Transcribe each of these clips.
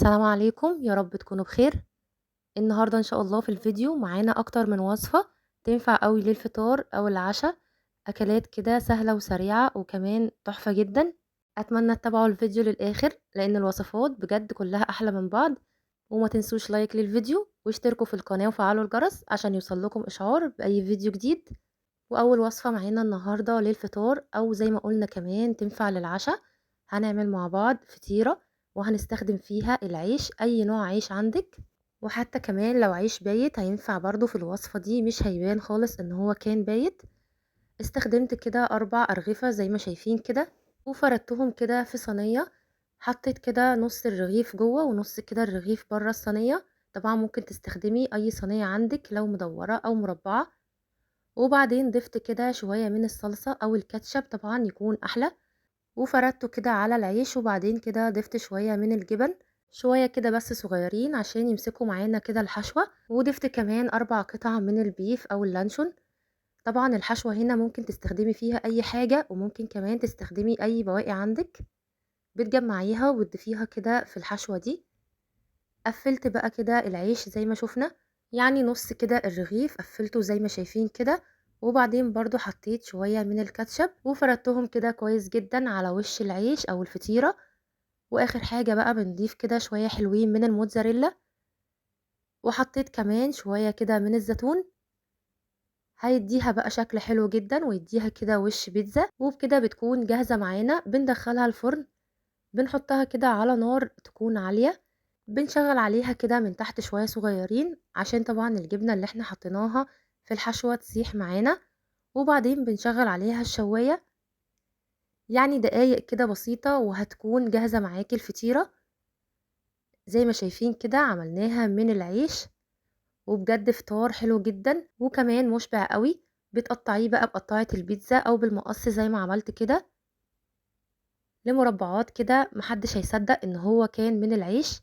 السلام عليكم، يا رب تكونوا بخير. النهارده إن شاء الله في الفيديو معانا أكتر من وصفة تنفع أوي للفطار أو العشا، أكلات كده سهلة وسريعة وكمان تحفة جدًا. أتمنى تتابعوا الفيديو للآخر لأن الوصفات بجد كلها أحلى من بعض، وما تنسوش لايك للفيديو واشتركوا في القناة وفعلوا الجرس عشان يوصلكم إشعار بأي فيديو جديد. وأول وصفة معانا النهارده للفطار أو زي ما قلنا كمان تنفع للعشا، هنعمل مع بعض فطيرة وهنستخدم فيها العيش، أي نوع عيش عندك، وحتى كمان لو عيش بايت هينفع برضو في الوصفة دي، مش هيبان خالص ان هو كان بايت. استخدمت كده 4 أرغفة زي ما شايفين كده، وفردتهم كده في صينية. حطيت كده نص الرغيف جوه ونص كده الرغيف بره الصينية. طبعا ممكن تستخدمي أي صينية عندك لو مدورة أو مربعة. وبعدين ضفت كده شوية من الصلصة أو الكاتشب طبعا يكون أحلى، وفردته كده على العيش. وبعدين كده ضفت شوية من الجبن، شوية كده بس صغيرين عشان يمسكوا معانا كده الحشوة. وضفت كمان 4 قطع من البيف أو اللانشون. طبعا الحشوة هنا ممكن تستخدمي فيها أي حاجة، وممكن كمان تستخدمي أي بواقي عندك بتجمعيها وتضيفيها كده في الحشوة دي. قفلت بقى كده العيش زي ما شفنا، يعني نص كده الرغيف قفلته زي ما شايفين كده. وبعدين برضو حطيت شوية من الكاتشب وفردتهم كده كويس جدا على وش العيش أو الفطيرة. واخر حاجة بقى بنضيف كده شوية حلوين من الموتزاريلا، وحطيت كمان شوية كده من الزيتون، هيديها بقى شكل حلو جدا ويديها كده وش بيتزا. وبكده بتكون جاهزة معانا، بندخلها الفرن، بنحطها كده على نار تكون عالية، بنشغل عليها كده من تحت شوية صغيرين عشان طبعا الجبنة اللي احنا حطيناها في الحشوة تسيح معانا. وبعدين بنشغل عليها الشواية، يعني دقايق كده بسيطة وهتكون جاهزة معاكي الفطيرة. زي ما شايفين كده عملناها من العيش، وبجد فطار حلو جدا وكمان مشبع قوي. بتقطعيه بقى بقطاعة البيتزا او بالمقص زي ما عملت كده لمربعات كده، محدش هيصدق ان هو كان من العيش.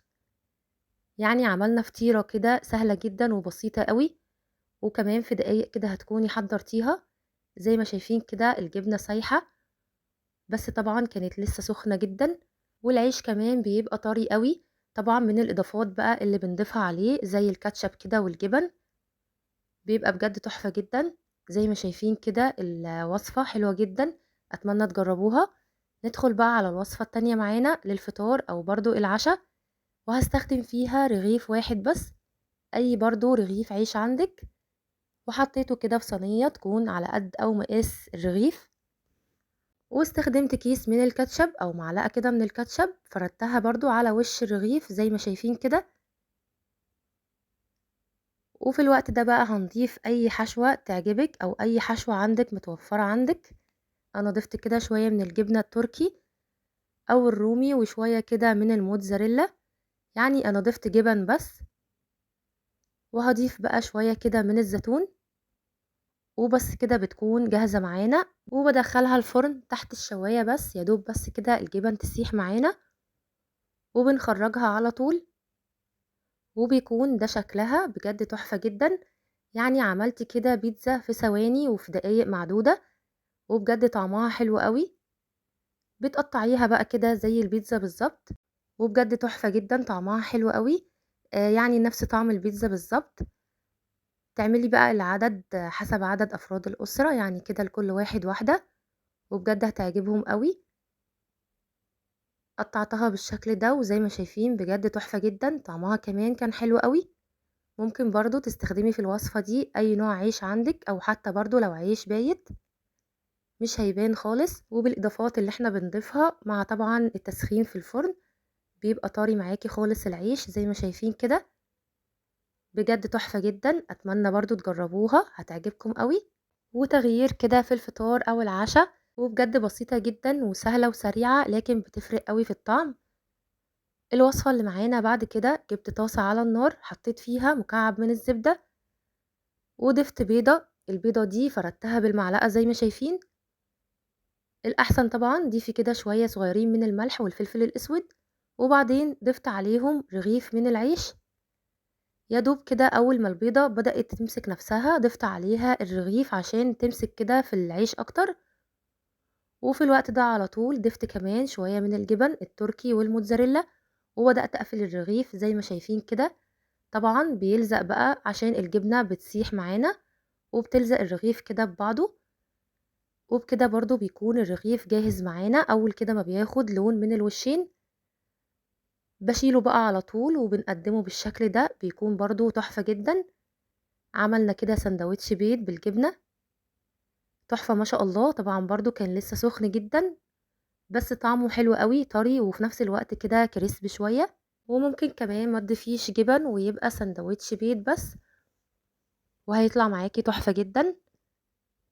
يعني عملنا فطيرة كده سهلة جدا وبسيطة قوي، وكمان في دقايق كده هتكوني حضرتيها. زي ما شايفين كده الجبنة سايحة، بس طبعا كانت لسه سخنة جدا، والعيش كمان بيبقى طري قوي. طبعا من الاضافات بقى اللي بنضيفها عليه زي الكاتشب كده والجبن، بيبقى بجد تحفة جدا. زي ما شايفين كده الوصفة حلوة جدا، اتمنى تجربوها. ندخل بقى على الوصفة التانية معانا للفطار او برضو العشاء، وهستخدم فيها رغيف واحد بس، اي برضو رغيف عيش عندك، وحطيته كده في صينية تكون على قد او مقاس الرغيف. واستخدمت كيس من الكاتشب او معلقة كده من الكاتشب، فردتها برضو على وش الرغيف زي ما شايفين كده. وفي الوقت ده بقى هنضيف اي حشوة تعجبك او اي حشوة عندك متوفرة عندك. انا ضفت كده شوية من الجبنة التركي او الرومي وشوية كده من الموتزاريلا، يعني انا ضفت جبن بس. وهضيف بقى شوية كده من الزيتون، وبس كده بتكون جاهزة معانا. وبدخلها الفرن تحت الشواية بس يا دوب بس كده الجبن تسيح معانا، وبنخرجها على طول. وبيكون ده شكلها بجد تحفة جدا، يعني عملت كده بيتزا في ثواني وفي دقايق معدودة، وبجد طعمها حلو قوي. بتقطعيها بقى كده زي البيتزا بالظبط، وبجد تحفة جدا طعمها حلو قوي. يعني نفس طعم البيتزا بالظبط. تعملي بقى العدد حسب عدد أفراد الأسرة، يعني كده لكل واحد واحدة، وبجد هتعجبهم قوي. قطعتها بالشكل ده وزي ما شايفين بجد تحفة جدا، طعمها كمان كان حلو قوي. ممكن برضو تستخدمي في الوصفة دي أي نوع عيش عندك، أو حتى برضو لو عيش بايت مش هيبان خالص. وبالإضافات اللي احنا بنضيفها مع طبعا التسخين في الفرن، بيبقى طري معاكي خالص العيش زي ما شايفين كده. بجد تحفة جدا، أتمنى برضو تجربوها هتعجبكم قوي. وتغيير كده في الفطار أو العشاء، وبجد بسيطة جدا وسهلة وسريعة لكن بتفرق قوي في الطعم. الوصفة اللي معانا بعد كده، جبت طاسة على النار حطيت فيها مكعب من الزبدة، وضفت بيضة. البيضة دي فردتها بالمعلقة زي ما شايفين. الأحسن طبعا ضيفي كده شوية صغيرين من الملح والفلفل الأسود. وبعدين ضفت عليهم رغيف من العيش، يا دوب كده أول ما البيضة بدأت تمسك نفسها ضفت عليها الرغيف عشان تمسك كده في العيش أكتر. وفي الوقت ده على طول ضفت كمان شوية من الجبن التركي والموتزاريلا، وبدأت أقفل الرغيف زي ما شايفين كده. طبعا بيلزق بقى عشان الجبنة بتسيح معانا وبتلزق الرغيف كده ببعضه. وبكده برضو بيكون الرغيف جاهز معانا. أول كده ما بياخد لون من الوشين بشيله بقى على طول وبنقدمه بالشكل ده، بيكون برضو تحفة جدا. عملنا كده سندوتش بيض بالجبنة تحفة ما شاء الله. طبعا برضو كان لسه سخن جدا بس طعمه حلو قوي، طري وفي نفس الوقت كده كريسبي شوية. وممكن كمان ما تضيفيش جبن ويبقى سندوتش بيض بس، وهيطلع معاكي تحفة جدا.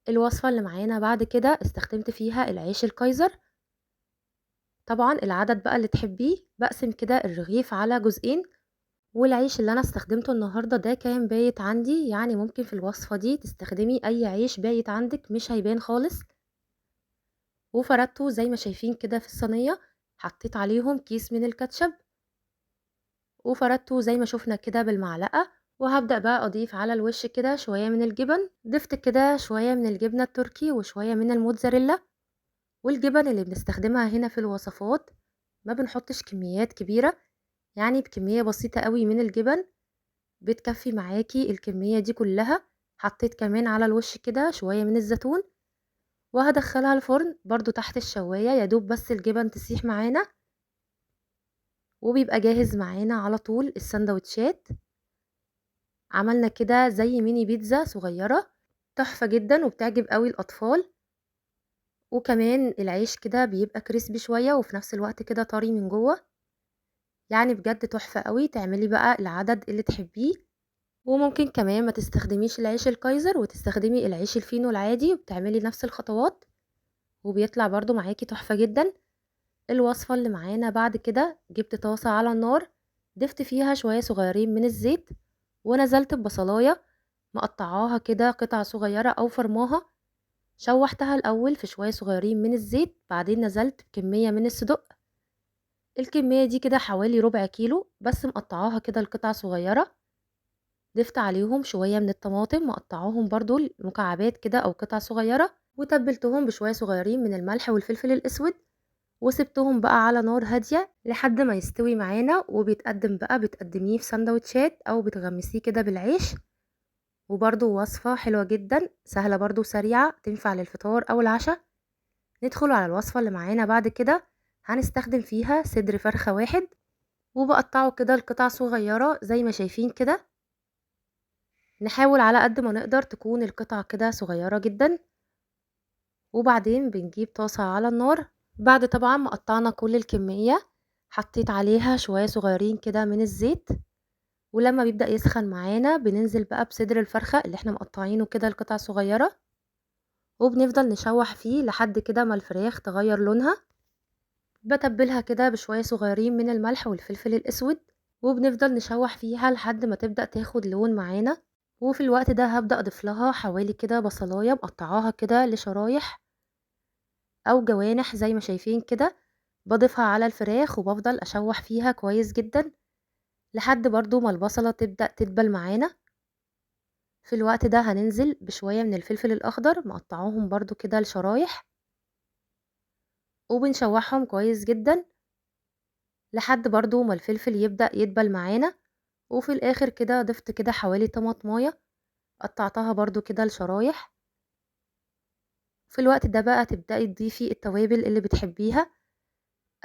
الوصفة اللي معانا بعد كده استخدمت فيها العيش الكايزر. طبعا العدد بقى اللي تحبيه، بقسم كده الرغيف على جزئين. والعيش اللي انا استخدمته النهاردة ده كان بايت عندي، يعني ممكن في الوصفة دي تستخدمي اي عيش بايت عندك مش هيبان خالص. وفردته زي ما شايفين كده في الصينية، حطيت عليهم كيس من الكاتشب وفردته زي ما شفنا كده بالمعلقة. وهبدأ بقى أضيف على الوش كده شوية من الجبن. ضفت كده شوية من الجبنة التركي وشوية من الموتزاريلا. والجبن اللي بنستخدمها هنا في الوصفات ما بنحطش كميات كبيرة، يعني بكمية بسيطة قوي من الجبن بتكفي معاكي الكمية دي كلها. حطيت كمان على الوش كده شوية من الزيتون وهدخلها الفرن برضو تحت الشواية يا دوب بس الجبن تسيح معانا. وبيبقى جاهز معانا على طول السندوتشات. عملنا كده زي ميني بيتزا صغيرة تحفة جدا وبتعجب قوي الأطفال. وكمان العيش كده بيبقى كريسبي شوية وفي نفس الوقت كده طري من جوه، يعني بجد تحفة قوي. تعملي بقى العدد اللي تحبيه. وممكن كمان ما تستخدميش العيش الكايزر وتستخدمي العيش الفينو العادي وبتعملي نفس الخطوات وبيطلع برضو معاكي تحفة جدا. الوصفة اللي معانا بعد كده جبت طاسة على النار، ضفت فيها شوية صغيرين من الزيت ونزلت ببصلاية مقطعاها كده قطع صغيرة أو فرماها. شوحتها الأول في شوية صغيرين من الزيت، بعدين نزلت بكمية من الصدق. الكمية دي كده حوالي ربع كيلو بس مقطعاها كده لقطع صغيرة. ضفت عليهم شوية من الطماطم مقطعاهم برضو مكعبات كده أو قطع صغيرة، وتبلتهم بشوية صغيرين من الملح والفلفل الأسود. وسبتهم بقى على نار هادية لحد ما يستوي معانا. وبيتقدم بقى بتقدميه في سندوتشات أو بتغمسيه كده بالعيش. وبرضو وصفة حلوة جدا سهلة برضو سريعة تنفع للفطار أو العشاء. ندخل على الوصفة اللي معانا بعد كده. هنستخدم فيها صدر فرخة واحد وبقطعه كده لقطع صغيرة زي ما شايفين كده. نحاول على قد ما نقدر تكون القطع كده صغيرة جدا. وبعدين بنجيب طاسة على النار بعد طبعا ما قطعنا كل الكمية، حطيت عليها شوية صغيرين كده من الزيت. ولما بيبدأ يسخن معانا بننزل بقى بصدر الفرخة اللي احنا مقطعينه كده لقطع صغيرة. وبنفضل نشوح فيه لحد كده ما الفراخ تغير لونها. بتبلها كده بشوية صغيرين من الملح والفلفل الأسود. وبنفضل نشوح فيها لحد ما تبدأ تاخد لون معانا. وفي الوقت ده هبدأ أضيف لها حوالي كده بصلاية مقطعاها كده لشرايح أو جوانح زي ما شايفين كده. بضيفها على الفراخ وبفضل أشوح فيها كويس جدا لحد برضو ما البصلة تبدأ تدبل معانا. في الوقت ده هننزل بشوية من الفلفل الأخضر مقطعوهم برضو كده لشرايح وبنشوحهم كويس جدا لحد برضو ما الفلفل يبدأ يدبل معانا. وفي الآخر كده ضفت كده حوالي طماطماية قطعتها برضو كده لشرايح. في الوقت ده بقى تبدأي تضيفي التوابل اللي بتحبيها.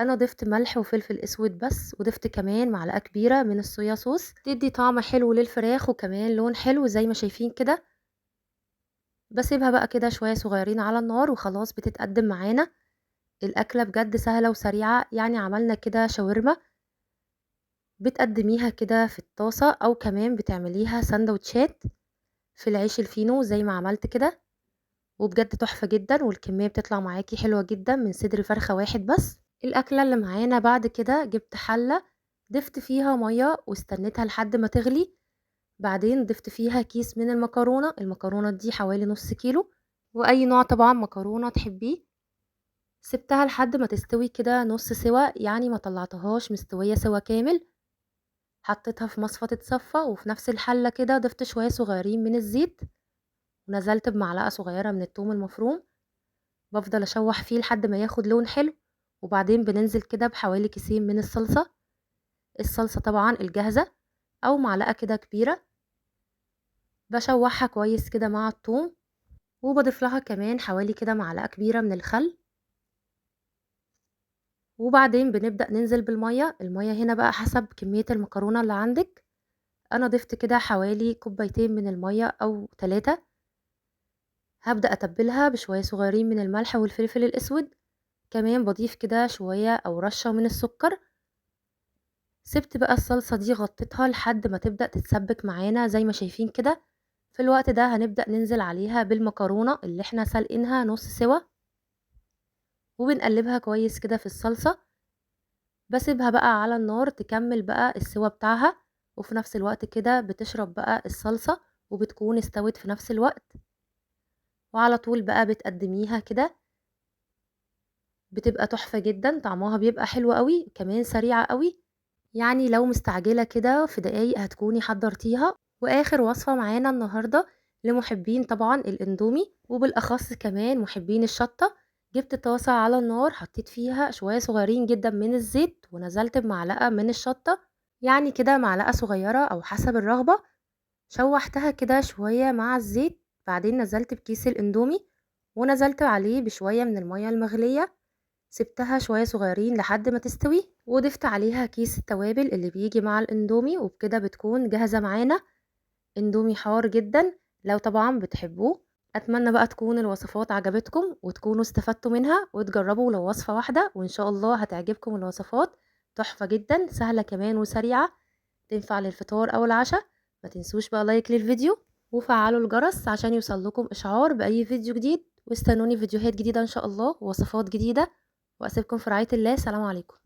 انا ضفت ملح وفلفل اسود بس، وضفت كمان معلقة كبيرة من الصويا صوص تدي طعم حلو للفراخ وكمان لون حلو زي ما شايفين كده. بسيبها بقى كده شوية صغيرين على النار وخلاص بتتقدم معانا. الأكلة بجد سهلة وسريعة، يعني عملنا كده شاورما بتقدميها كده في الطاسة أو كمان بتعمليها سندوتشات في العيش الفينو زي ما عملت كده. وبجد تحفة جدا والكمية بتطلع معاكي حلوة جدا من صدر فرخة واحد بس. الأكلة اللي معانا بعد كده جبت حلة ضفت فيها مية واستنيتها لحد ما تغلي. بعدين ضفت فيها كيس من المكرونة دي حوالي نص كيلو وأي نوع طبعا مكرونة تحبيه. سبتها لحد ما تستوي كده نص سوا، يعني ما طلعتهاش مستوية سوا كامل. حطيتها في مصفى تتصفى وفي نفس الحلة كده ضفت شوية صغيرين من الزيت ونزلت بمعلقة صغيرة من الثوم المفروم. بفضل أشوح فيه لحد ما ياخد لون حلو. وبعدين بننزل كده بحوالي كيسين من الصلصة. الصلصة طبعا الجاهزة او معلقة كده كبيرة، بشوحها كويس كده مع الثوم، وبضيف لها كمان حوالي كده معلقة كبيرة من الخل، وبعدين بنبدأ ننزل بالمية. المية هنا بقى حسب كمية المكرونة اللي عندك. انا ضفت كده حوالي كوبايتين من المية او 3. هبدأ اتبلها بشوية صغيرين من الملح والفلفل الاسود، كمان بضيف كده شوية او رشة من السكر. سبت بقى الصلصة دي غطيتها لحد ما تبدأ تتسبك معانا زي ما شايفين كده. في الوقت ده هنبدأ ننزل عليها بالمكرونة اللي احنا سلقينها نص سوا، وبنقلبها كويس كده في الصلصة. باسيبها بقى على النار تكمل بقى السوا بتاعها، وفي نفس الوقت كده بتشرب بقى الصلصة وبتكون استوت في نفس الوقت. وعلى طول بقى بتقدميها كده، بتبقى تحفة جدا، طعمها بيبقى حلو قوي، كمان سريعة قوي. يعني لو مستعجلة كده في دقايق هتكوني حضرتيها. واخر وصفة معانا النهاردة لمحبين طبعا الاندومي، وبالاخص كمان محبين الشطة. جبت طاسة على النار، حطيت فيها شوية صغيرين جدا من الزيت، ونزلت بمعلقة من الشطة، يعني كده معلقة صغيرة او حسب الرغبة. شوحتها كده شوية مع الزيت، بعدين نزلت بكيس الاندومي، ونزلت عليه بشوية من المية المغلية. سبتها شوية صغيرين لحد ما تستوي، وضفت عليها كيس التوابل اللي بيجي مع الاندومي، وبكده بتكون جاهزة معانا اندومي حار جدا لو طبعا بتحبوه. اتمنى بقى تكون الوصفات عجبتكم وتكونوا استفدتوا منها، وتجربوا لو وصفة واحدة، وان شاء الله هتعجبكم الوصفات. تحفة جدا، سهلة كمان وسريعة، تنفع للفطار او العشاء. ما تنسوش بقى لايك للفيديو، وفعلوا الجرس عشان يوصلكم اشعار باي فيديو جديد. واستنوني فيديوهات جديدة ان شاء الله، ووصفات جديدة. واسيبكم في رعاية الله. سلام عليكم.